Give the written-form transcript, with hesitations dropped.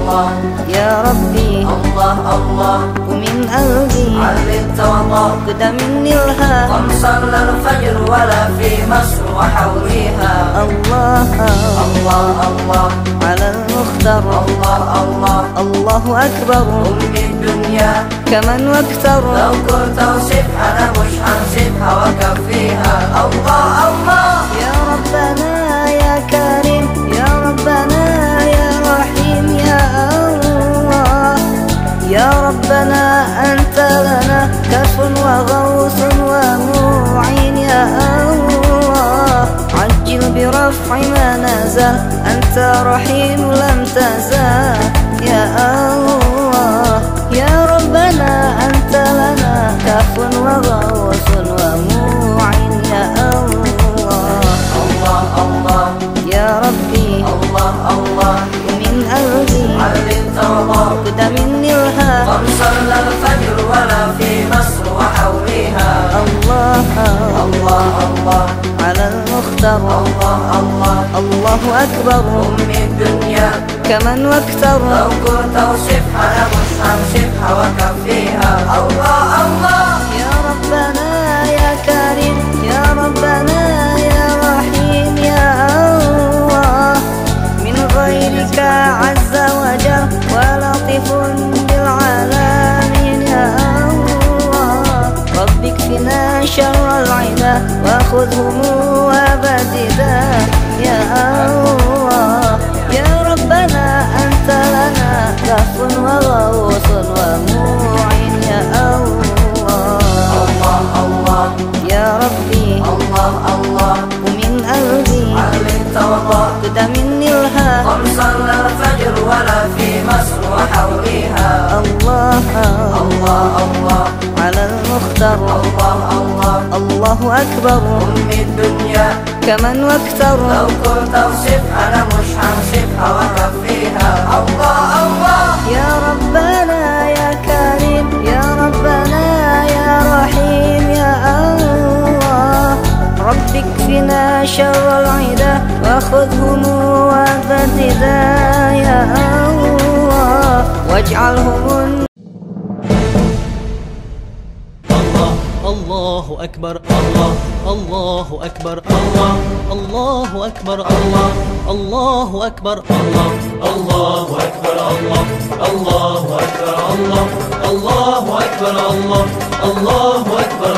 الله يا ربي الله الله ومن قلبي علي التوضأ قد مني الها قم صلى الفجر ولا في مصر وحوليها الله الله الله على المختار الله الله الله أكبر أم الدنيا كمن واكثر لو كنت أوصفها أنا مش هنسيبها وأكفيها الله الله يا ربنا يا كريم يا ربنا يا رحيم يا الله يا ربنا أنت لنا كف وغوث ومعين يا الله عجل برفع ما نزل أنت رحيم لم تزال يا الله يا ربنا أنت لنا كف وغوث ومعين يا الله الله الله يا ربي الله الله ومن قلبي علي التوضأ قد مني الها قم صلى الفجر ولا في مصر وحوليها الله الله الله على المختار الله الله الله أكبر أم الدنيا كمن واكثر لو كنت أوصفها أنا مش هنسيبها وأكفيها الله الله يا ربنا يا كريم يا ربنا يا رحيم يا الله من غيرك عز وجل ولطيف بالعالمين يا الله رب اكفنا شر العدا وخذهم وبددا يا الله يا ربنا أنت لنا كف وغوث ومعين يا الله الله الله يا ربي الله الله ومن قلبي علي التوضأ قد مني الها قم صلى الفجر ولا في مصر وحوليها الله الله الله على المختار الله الله الله أكبر أم الدنيا كمن واكثر لو كنت أوصفها أنا مش هنسيبها وأكفيها الله الله يا ربنا يا كريم يا ربنا يا رحيم يا الله رب اكفنا شر العدا وخذهم وبددا يا الله واجعلهم الله أكبر الله الله أكبر الله الله أكبر الله الله أكبر الله الله أكبر الله الله أكبر الله الله أكبر الله الله أكبر